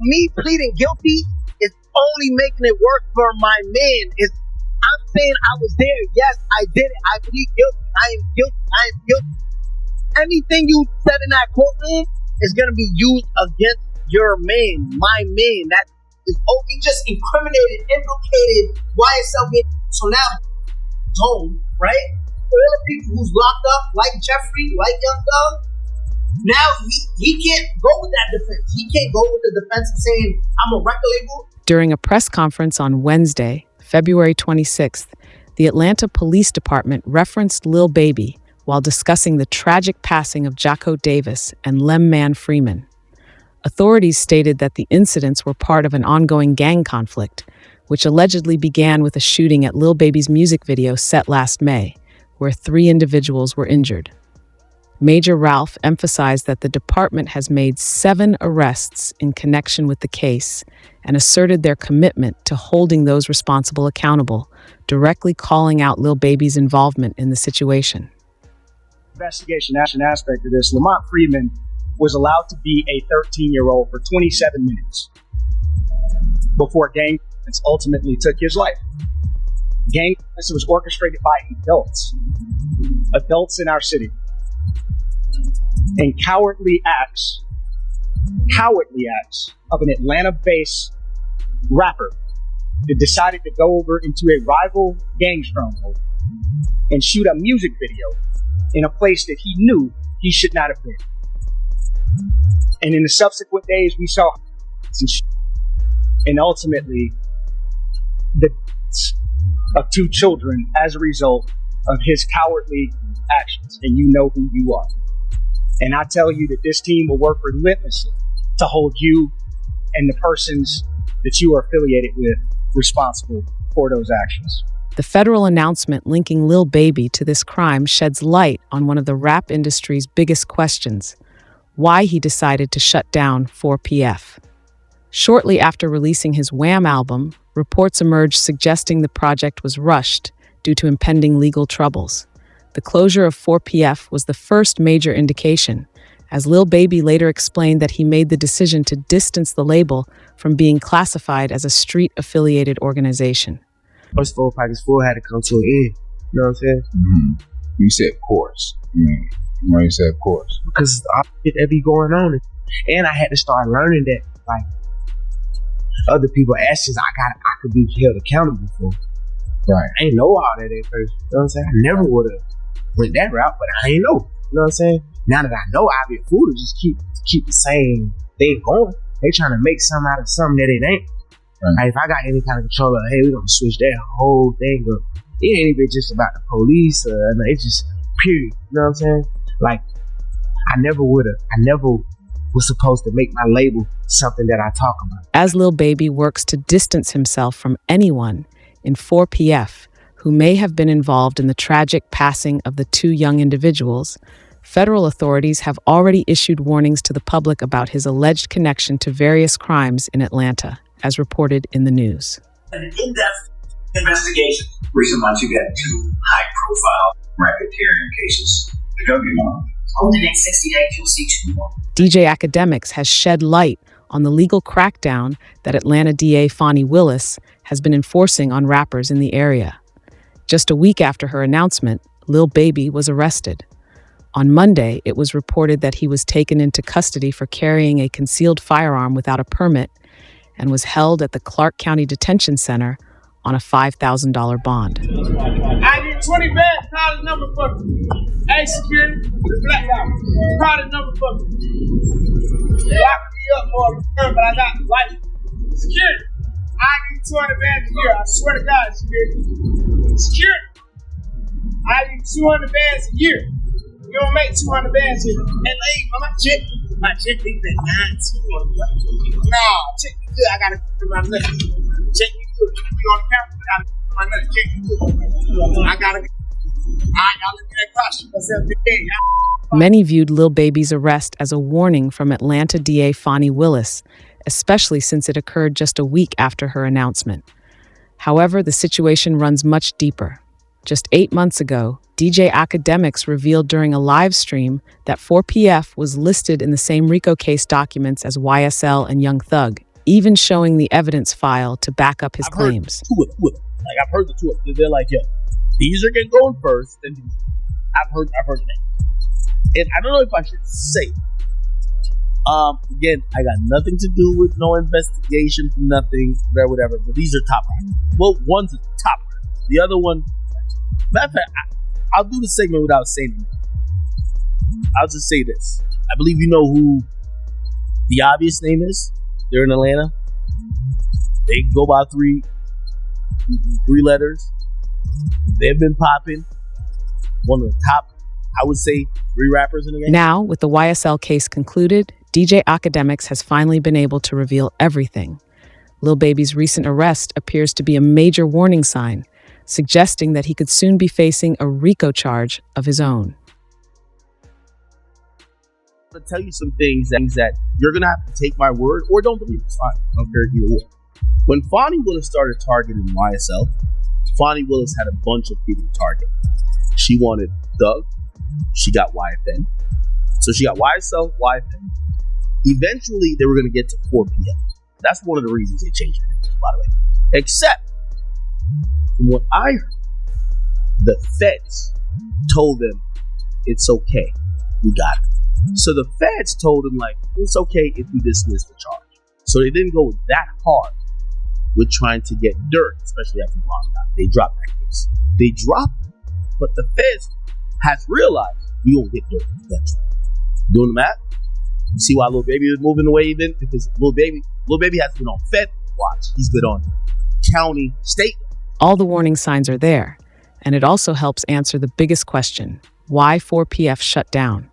Me pleading guilty is only making it worse for my man. I'm saying I was there. Yes, I did it. I plead guilty. I am guilty. I am guilty. Anything you said in that courtroom is going to be used against your man, my man. That is he just incriminated, implicated YSL. So now, home, right? For all the people who's locked up, like Jeffrey, like Young Thug, now he can't go with that defense. He can't go with the defense of saying, I'm a record label. During a press conference on Wednesday, February 26th, the Atlanta Police Department referenced Lil Baby while discussing the tragic passing of Jocko Davis and Lemman Freeman. Authorities stated that the incidents were part of an ongoing gang conflict, which allegedly began with a shooting at Lil Baby's music video set last May, where 3 individuals were injured. Major Ralph emphasized that the department has made 7 arrests in connection with the case and asserted their commitment to holding those responsible accountable, directly calling out Lil Baby's involvement in the situation. Investigation aspect of this, Lamont Freeman was allowed to be a 13-year-old for 27 minutes before gang violence ultimately took his life. Gang violence was orchestrated by adults in our city. And cowardly acts of an Atlanta-based rapper that decided to go over into a rival gang stronghold and shoot a music video in a place that he knew he should not have been. And in the subsequent days, we saw and ultimately the deaths of 2 children as a result of his cowardly actions. And you know who you are. And I tell you that this team will work relentlessly to hold you and the persons that you are affiliated with responsible for those actions. The federal announcement linking Lil Baby to this crime sheds light on one of the rap industry's biggest questions: why he decided to shut down 4PF. Shortly after releasing his Wham album, reports emerged suggesting the project was rushed due to impending legal troubles. The closure of 4PF was the first major indication, as Lil Baby later explained that he made the decision to distance the label from being classified as a street-affiliated organization. First 4 Pockets Full had to come to an end, you know what I'm saying? Mm-hmm. You said course. Why you said course? Because all shit that be going on. And I had to start learning that, like, other people's actions I could be held accountable for. Right. I ain't know all that at first, you know what I'm saying? I never would have went that route, but I ain't know. You know what I'm saying? Now that I know, I'd be a fool to just keep the same thing going. They trying to make something out of something that it ain't. Right. Like if I got any kind of control of, hey, we're gonna switch that whole thing up. It ain't even just about the police. It's just period. You know what I'm saying? Like I never was supposed to make my label something that I talk about. As Lil Baby works to distance himself from anyone in 4PF who may have been involved in the tragic passing of the 2 young individuals, federal authorities have already issued warnings to the public about his alleged connection to various crimes in Atlanta, as reported in the news. An in-depth investigation. Recent months, you get 2 high-profile racketeering cases. There could be more. Over the next 60 days, you'll see 2 more. DJ Academics has shed light on the legal crackdown that Atlanta DA Fani Willis has been enforcing on rappers in the area. Just a week after her announcement, Lil Baby was arrested. On Monday, it was reported that he was taken into custody for carrying a concealed firearm without a permit and was held at the Clark County Detention Center on a $5,000 bond. I need 20 bands, call the number for me. Hey, security, black guy, call the number for me. Lock me up for a but I got white. Security, I need 200 bands a year. I swear to God, security. Security, I need 200 bands a year. You don't make 200 bands here. Hey, lady, my chick thinks that 9-2. Nah, check me good. I gotta do my nuts. Check me good. We on the camera. I gotta do my nuts. Check me good. I gotta. Alright, y'all look at that costume. Myself today. Many viewed Lil Baby's arrest as a warning from Atlanta DA Fani Willis, especially since it occurred just a week after her announcement. However, the situation runs much deeper. Just 8 months ago, DJ Academics revealed during a live stream that 4PF was listed in the same RICO case documents as YSL and Young Thug, even showing the evidence file to back up his claims. I've heard the two of them. They're like, yo, these are going to go first. And I've heard the name. And I don't know if I should say it. Again, I got nothing to do with no investigation, nothing, whatever. But these are top rappers. Well, one's a top rapper. The other one, matter of fact, I'll do the segment without saying it. I'll just say this. I believe you know who the obvious name is. They're in Atlanta. They go by three letters. They've been popping. One of the top, I would say, 3 rappers in the game. Now, with the YSL case concluded, DJ Academics has finally been able to reveal everything. Lil Baby's recent arrest appears to be a major warning sign, suggesting that he could soon be facing a RICO charge of his own. I'm going to tell you some things that you're going to have to take my word or don't believe. It's fine. I don't care either way. When Fonnie Willis started targeting YSL, Fonnie Willis had a bunch of people to target. She wanted Thug. She got YFN. So she got YSL, YFN. Eventually, they were going to get to 4 p.m. That's one of the reasons they changed it, by the way. Except, from what I heard, the feds told them, it's okay. We got it. So the feds told him, like, it's okay if you dismiss the charge. So they didn't go that hard with trying to get dirt, especially after Ron died. They dropped that case. They dropped it. But the feds has realized we won't get dirt eventually. Doing the math? You see why Lil Baby was moving the way he did? Because Lil Baby has been on Fed watch. He's been on county, state. All the warning signs are there, and it also helps answer the biggest question: why 4PF shut down?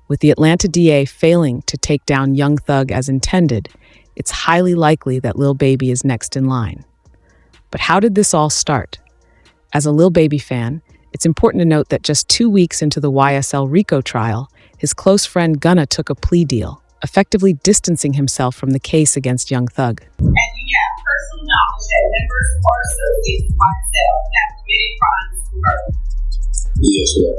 With the Atlanta DA failing to take down Young Thug as intended, it's highly likely that Lil Baby is next in line. But how did this all start? As a Lil Baby fan, it's important to note that just 2 weeks into the YSL RICO trial, his close friend Gunna took a plea deal, effectively distancing himself from the case against Young Thug. And we have personal knowledge that members or associates of YSL have committed crimes of murder. Yes, sir.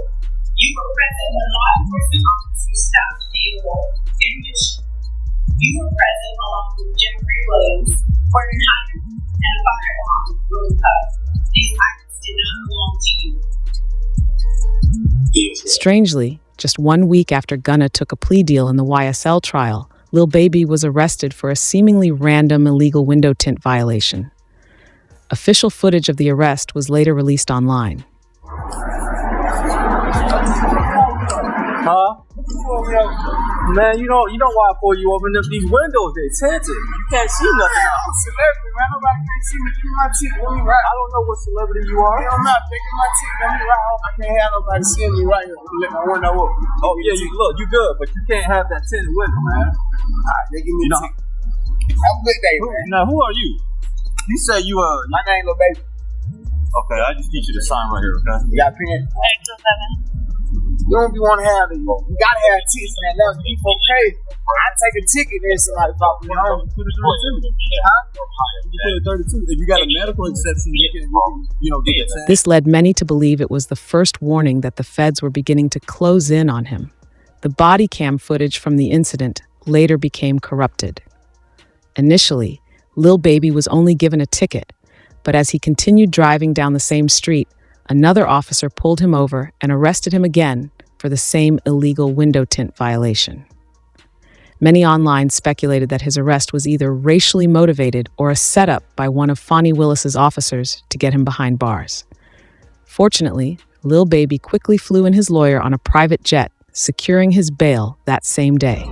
You were present when law enforcement officers stopped the vehicle in Mission. You were present along with Jeffrey Williams, 49er, and a firearm with Lil Thug. These items did not belong to you. Yes, sir. Strangely, just 1 week after Gunna took a plea deal in the YSL trial, Lil Baby was arrested for a seemingly random illegal window tint violation. Official footage of the arrest was later released online. Huh? Man, you know why I pull you open up these windows? They're tinted. You can't see nothing. I'm a celebrity, man. Nobody can see me through my teeth. Let me right. I don't know what celebrity you are. I'm not picking my teeth. Let me right. I can't have nobody seeing me right here. Let my window open. Oh yeah, you good, but you can't have that tinted window, man. Alright, they give me a ticket. Have a good day, man. Now, who are you? You say you my name Lil Baby. Okay, I just need you to sign right here, okay? You got a pen? 827. You don't be want to have it. You gotta have tickets, man. That's okay. I take a ticket and somebody talk me on. Put it through 32. You put it 32. If you got a medical exception, you can get it. This led many to believe it was the first warning that the feds were beginning to close in on him. The body cam footage from the incident later became corrupted. Initially, Lil Baby was only given a ticket, but as he continued driving down the same street, another officer pulled him over and arrested him again for the same illegal window tint violation. Many online speculated that his arrest was either racially motivated or a setup by one of Fonnie Willis's officers to get him behind bars. Fortunately, Lil Baby quickly flew in his lawyer on a private jet, securing his bail that same day.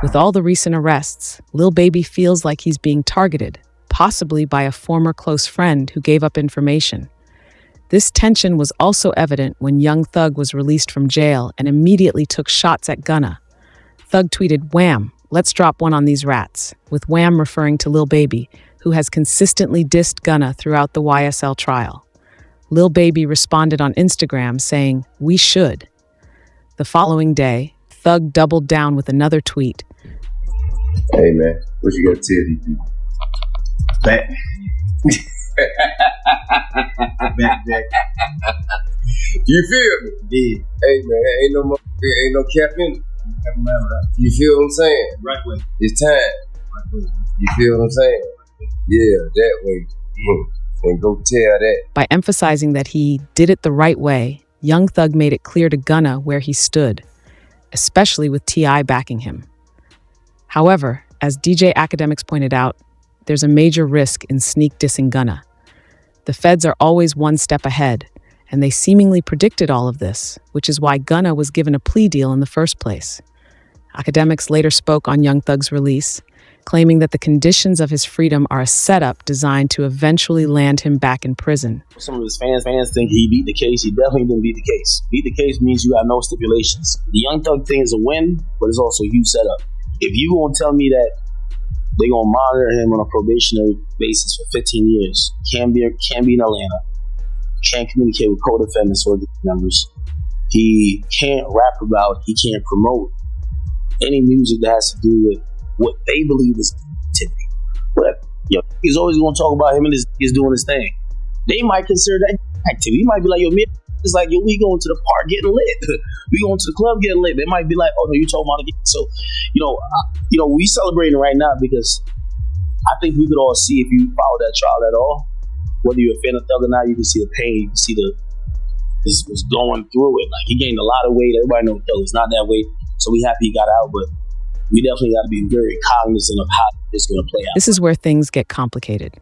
With all the recent arrests, Lil Baby feels like he's being targeted, possibly by a former close friend who gave up information. This tension was also evident when Young Thug was released from jail and immediately took shots at Gunna. Thug tweeted, "Wham, let's drop one on these rats," with Wham referring to Lil Baby, who has consistently dissed Gunna throughout the YSL trial. Lil Baby responded on Instagram saying, "We should." The following day, Thug doubled down with another tweet. Hey man, what you gotta tell these people? Back. back. You feel me? Yeah. Hey man, ain't no cap in it. You feel what I'm saying? Right way. It's time. Right way. You feel what I'm saying? Yeah, that way. And go tell that. By emphasizing that he did it the right way, Young Thug made it clear to Gunna where he stood, especially with T.I. backing him. However, as DJ Academics pointed out, there's a major risk in sneak dissing Gunna. The feds are always one step ahead, and they seemingly predicted all of this, which is why Gunna was given a plea deal in the first place. Academics later spoke on Young Thug's release, claiming that the conditions of his freedom are a setup designed to eventually land him back in prison. Some of his fans think he beat the case. He definitely didn't beat the case. Beat the case means you got no stipulations. The Young Thug thing is a win, but it's also a huge setup. If you gonna tell me that they're gonna monitor him on a probationary basis for 15 years, can't be in Atlanta, can't communicate with co-defendants or members, he can't rap about, he can't promote any music that has to do with what they believe is activity. But he's always gonna talk about him and he's doing his thing. They might consider that activity. He might be like, it's like, we going to the park getting lit. We going to the club getting lit. They might be like, oh no, you talking about it. So, we celebrating right now because I think we could all see, if you follow that trial at all, whether you're a fan of Thug or not, you can see the pain, you can see this was going through it. Like, he gained a lot of weight. Everybody knows Thug is not that weight. So we happy he got out, but we definitely got to be very cognizant of how it's going to play out. This is where things get complicated.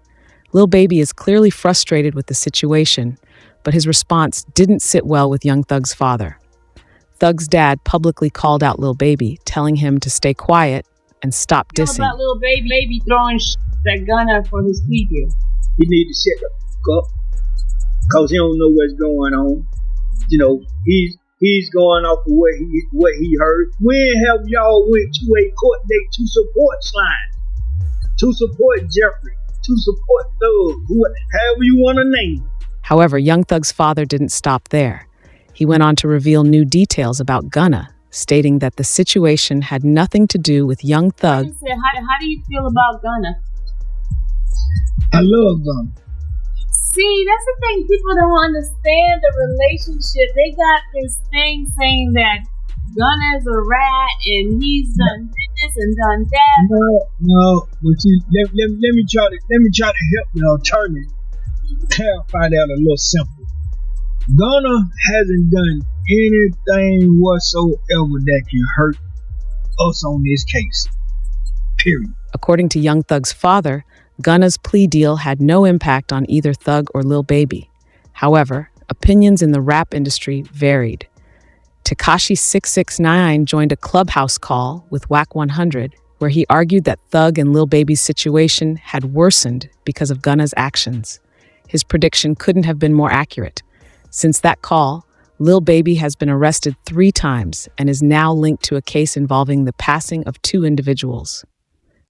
Lil Baby is clearly frustrated with the situation, but his response didn't sit well with Young Thug's father. Thug's dad publicly called out Lil Baby, telling him to stay quiet and stop dissing. About Lil Baby throwing that Gunna for his plea deal. He need to shut the fuck up, cause he don't know what's going on. He's going off of what he heard. When have y'all went to a court date to support Slime, to support Jeffrey, to support Thug, however you want to name? However, Young Thug's father didn't stop there. He went on to reveal new details about Gunna, stating that the situation had nothing to do with Young Thug. How do you feel about Gunna? I love Gunna. See, that's the thing. People don't understand the relationship. They got this thing saying that Gunna's a rat and he's done this and done that. No, but let me try to help y'all clarify that a little simple. Gunna hasn't done anything whatsoever that can hurt us on this case. Period. According to Young Thug's father, Gunna's plea deal had no impact on either Thug or Lil Baby. However, opinions in the rap industry varied. Tekashi 669 joined a Clubhouse call with Wack 100, where he argued that Thug and Lil Baby's situation had worsened because of Gunna's actions. His prediction couldn't have been more accurate. Since that call, Lil Baby has been arrested 3 times and is now linked to a case involving the passing of 2 individuals.